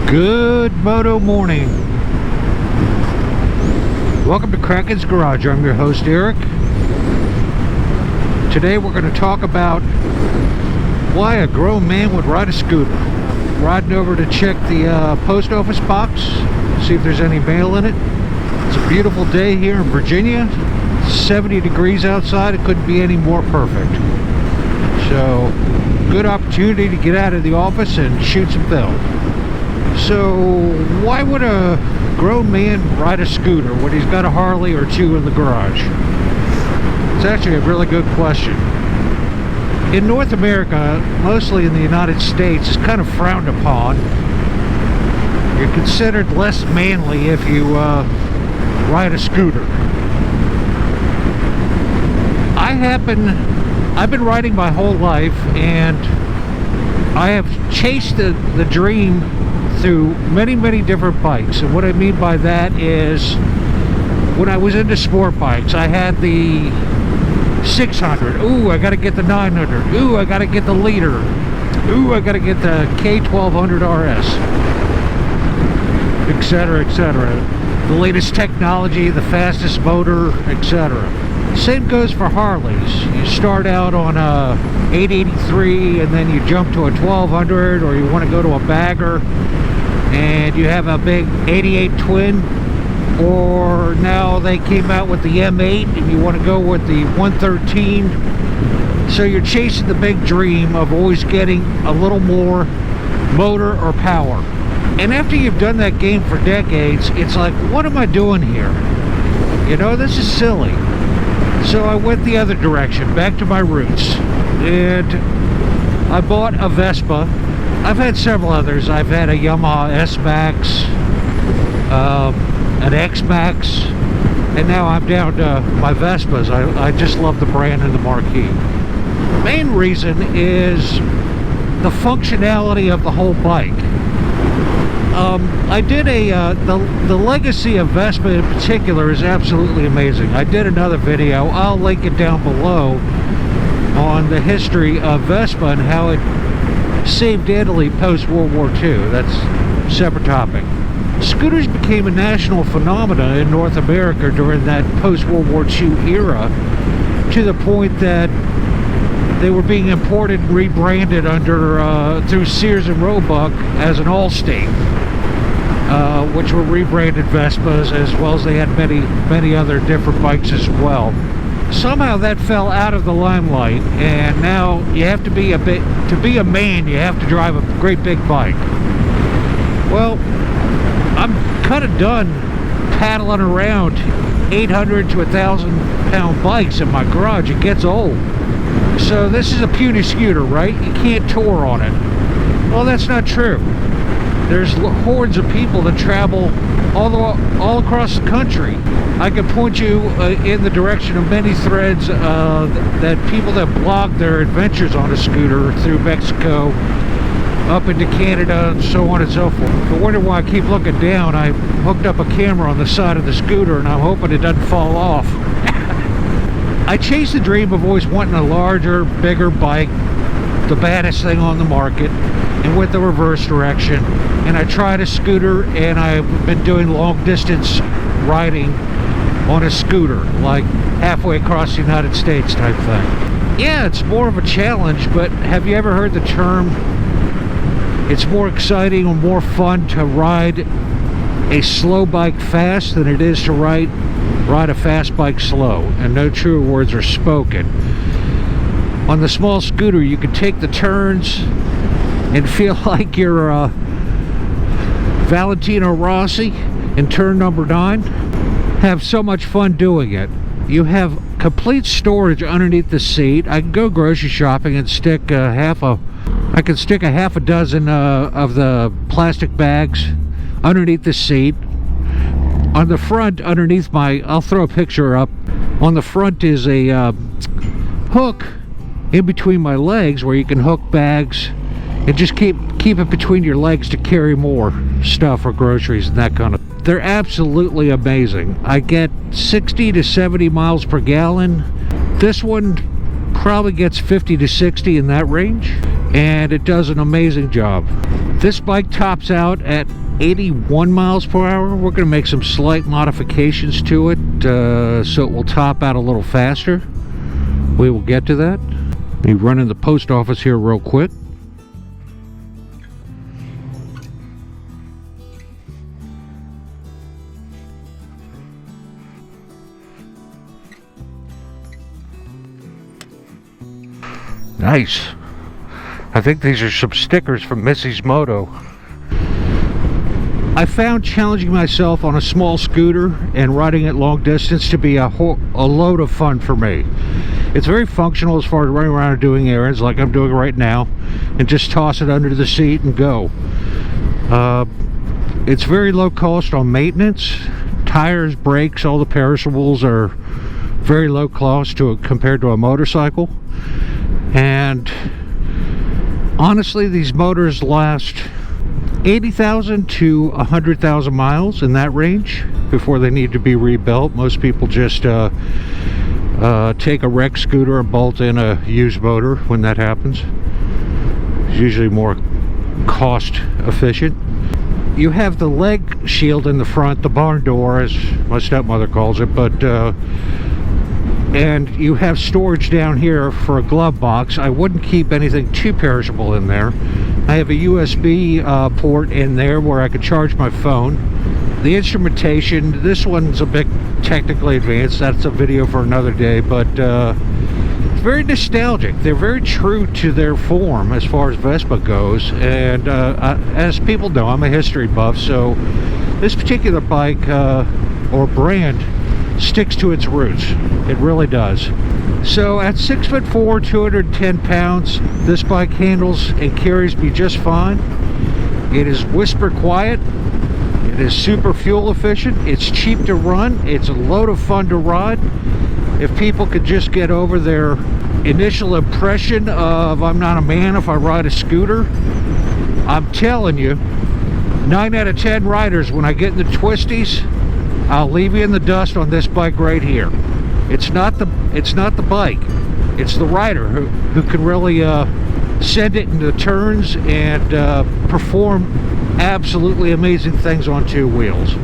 Good moto morning. Welcome to Kraken's Garage. I'm your host Eric. Today we're going to talk about why a grown man would ride a scooter. Riding over to check the post office box, see if there's any mail in it. It's a beautiful day here in Virginia. 70 degrees outside. It couldn't be any more perfect. So, good opportunity to get out of the office and shoot some film. So, why would a grown man ride a scooter when he's got a Harley or two in the garage? It's actually a really good question. In North America, mostly in the United States, it's kind of frowned upon. You're considered less manly if you ride a scooter. I've been riding my whole life, and I have chased the dream through many different bikes. And what I mean by that is, when I was into sport bikes, I had the 600. Ooh, I gotta get the 900. Ooh, I gotta get the liter. Ooh, I gotta get the K1200 RS, etc, etc. The latest technology, the fastest motor, etc. Same goes for Harleys. You start out on a 883 and then you jump to a 1200, or you want to go to a bagger and you have a big 88 twin, or now they came out with the M8 and you want to go with the 113. So you're chasing the big dream of always getting a little more motor or power. And after you've done that game for decades, it's like, what am I doing here? You know, this is silly. So I went the other direction, back to my roots, and I bought a Vespa. I've had several others. I've had a Yamaha S-Max, an X-Max, and now I'm down to my Vespas. I just love the brand and the marquee. The main reason is the functionality of the whole bike. I did the legacy of Vespa in particular is absolutely amazing. I did another video, I'll link it down below, on the history of Vespa and how it saved Italy post-World War II. That's a separate topic. Scooters became a national phenomenon in North America during that post-World War II era, to the point that they were being imported and rebranded through Sears and Roebuck as an Allstate, which were rebranded Vespas, as well as they had many other different bikes as well. Somehow that fell out of the limelight, and now you have to be a man, you have to drive a great big bike. Well, I'm kind of done paddling around 800 to 1,000 pound bikes in my garage. It gets old. So this is a puny scooter, right? You can't tour on it. Well, that's not true. There's hordes of people that travel all across the country. I can point you in the direction of many threads that people that blog their adventures on a scooter through Mexico, up into Canada, and so on and so forth. If you wonder why I keep looking down, I hooked up a camera on the side of the scooter and I'm hoping it doesn't fall off. I chased the dream of always wanting a larger, bigger bike, the baddest thing on the market, and went the reverse direction. And I tried a scooter, and I've been doing long distance riding on a scooter, like halfway across the United States type thing. Yeah, it's more of a challenge, but have you ever heard the term, it's more exciting and more fun to ride a slow bike fast than it is to ride a fast bike slow? And no truer words are spoken. On the small scooter, you can take the turns and feel like you're Valentino Rossi in turn number 9. Have so much fun doing it. You have complete storage underneath the seat. I can go grocery shopping and stick a half a dozen of the plastic bags underneath the seat. On the front, underneath I'll throw a picture up. On the front is a hook in between my legs where you can hook bags and just keep it between your legs to carry more stuff or groceries and that kind of. They're absolutely amazing. I get 60 to 70 miles per gallon. This one probably gets 50 to 60 in that range. and it does an amazing job. This bike tops out at 81 miles per hour. We're going to make some slight modifications to it so it will top out a little faster. We will get to that. Let me run in the post office here real quick. Nice. I think these are some stickers from Missy's Moto. I found challenging myself on a small scooter and riding it long distance to be a load of fun for me. It's very functional as far as running around and doing errands like I'm doing right now, and just toss it under the seat and go. It's very low cost on maintenance. Tires, brakes, all the perishables are very low cost compared to a motorcycle. And honestly, these motors last 80,000 to 100,000 miles, in that range, before they need to be rebuilt. Most people just take a wrecked scooter and bolt in a used motor when that happens. It's usually more cost efficient. You have the leg shield in the front, the barn door as my stepmother calls it, but and you have storage down here for a glove box. I wouldn't keep anything too perishable in there. I have a USB port in there where I could charge my phone. The instrumentation, this one's a bit technically advanced. That's a video for another day, but it's very nostalgic. They're very true to their form as far as Vespa goes, and as people know, I'm a history buff, so this particular bike or brand sticks to its roots. It really does. So at 6'4", 210 pounds, this bike handles and carries me just fine. It is whisper quiet. It is super fuel efficient. It's cheap to run. It's a load of fun to ride. If people could just get over their initial impression of I'm not a man if I ride a scooter, I'm telling you, 9 out of 10 riders, when I get in the twisties, I'll leave you in the dust on this bike right here. It's not the bike, it's the rider who can really send it into turns and perform absolutely amazing things on two wheels.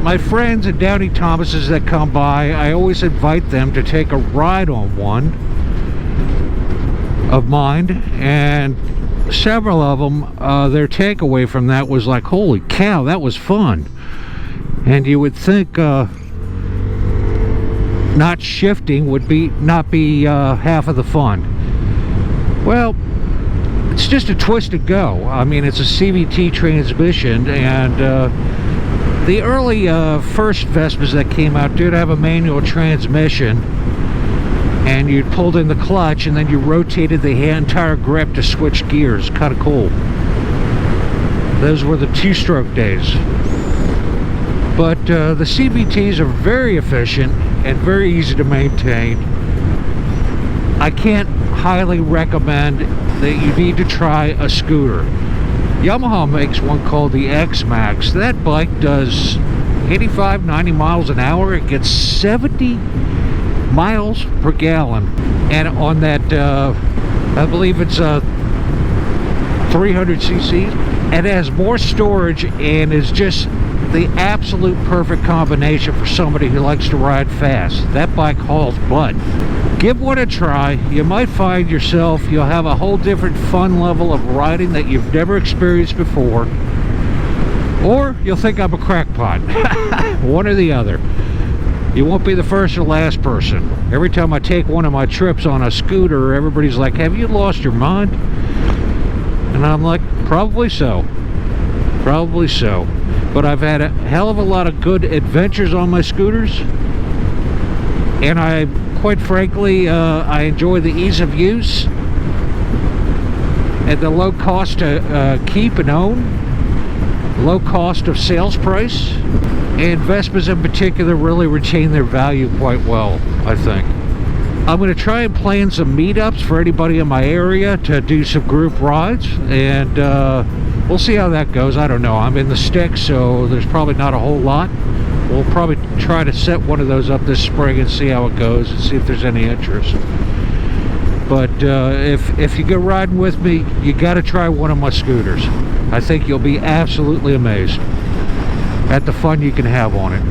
My friends and Downey Thomases that come by, I always invite them to take a ride on one of mine, and several of them, their takeaway from that was like, holy cow, that was fun. And you would think not shifting would not be half of the fun. Well, it's just a twist and go. I mean, it's a CVT transmission, and the early first Vespas that came out did have a manual transmission, and you pulled in the clutch and then you rotated the entire grip to switch gears. Kind of cool. Those were the two-stroke days. But the CVTs are very efficient and very easy to maintain. I can't highly recommend that you need to try a scooter. Yamaha makes one called the X-Max. That bike does 85, 90 miles an hour. It gets 70 miles per gallon. And on that, I believe it's 300 cc. It has more storage and is just the absolute perfect combination for somebody who likes to ride fast. That bike hauls butt. Give one a try. You might find yourself, you'll have a whole different fun level of riding that you've never experienced before. Or you'll think I'm a crackpot. One or the other. You won't be the first or last person. Every time I take one of my trips on a scooter, everybody's like, have you lost your mind? And I'm like, probably so. Probably so. But I've had a hell of a lot of good adventures on my scooters, and quite frankly, I enjoy the ease of use and the low cost to keep and own, low cost of sales price, and Vespas in particular really retain their value quite well, I think. I'm going to try and plan some meetups for anybody in my area to do some group rides, and we'll see how that goes. I don't know. I'm in the sticks, so there's probably not a whole lot. We'll probably try to set one of those up this spring and see how it goes and see if there's any interest. But if you go riding with me, you got to try one of my scooters. I think you'll be absolutely amazed at the fun you can have on it.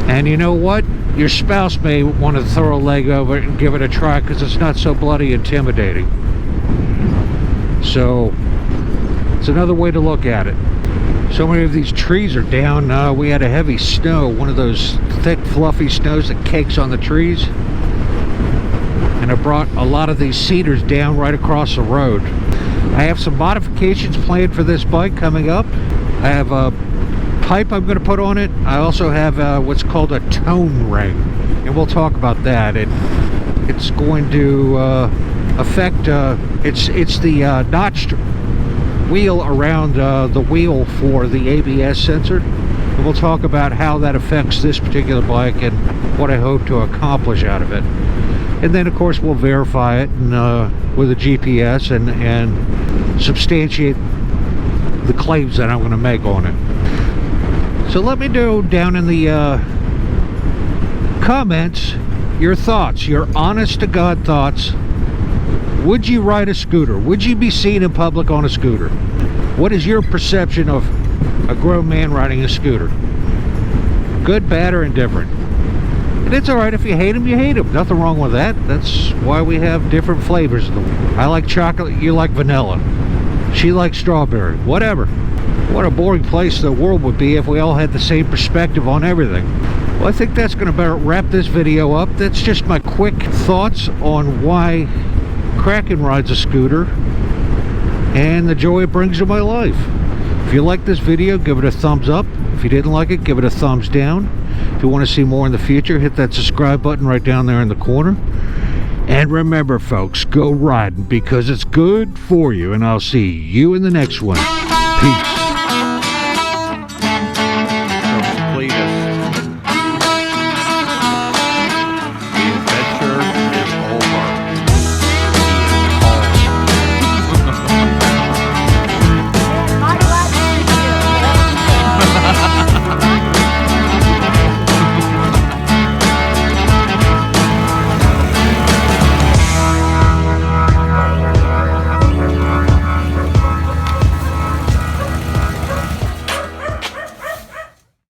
And you know what? Your spouse may want to throw a leg over it and give it a try, because it's not so bloody intimidating. So it's another way to look at it. So many of these trees are down. We had a heavy snow, one of those thick fluffy snows that cakes on the trees, and I brought a lot of these cedars down right across the road. I have some modifications planned for this bike coming up. I have a pipe I'm going to put on it. I also have what's called a tone ring, and we'll talk about that. It's going to affect it's the notched wheel around the wheel for the ABS sensor, and we'll talk about how that affects this particular bike and what I hope to accomplish out of it. And then of course we'll verify it and, with a GPS and substantiate the claims that I'm going to make on it. So let me know down in the comments your thoughts, your honest to God thoughts. Would you ride a scooter? Would you be seen in public on a scooter? What is your perception of a grown man riding a scooter? Good, bad, or indifferent? And it's alright if you hate him, you hate him. Nothing wrong with that. That's why we have different flavors. I like chocolate, you like vanilla. She likes strawberry. Whatever. What a boring place the world would be if we all had the same perspective on everything. Well, I think that's going to wrap this video up. That's just my quick thoughts on why Kraken rides a scooter and the joy it brings to my life. If you like this video, give it a thumbs up. If you didn't like it, give it a thumbs down. If you want to see more in the future, hit that subscribe button right down there in the corner. And remember, folks, go riding because it's good for you. And I'll see you in the next one. Peace.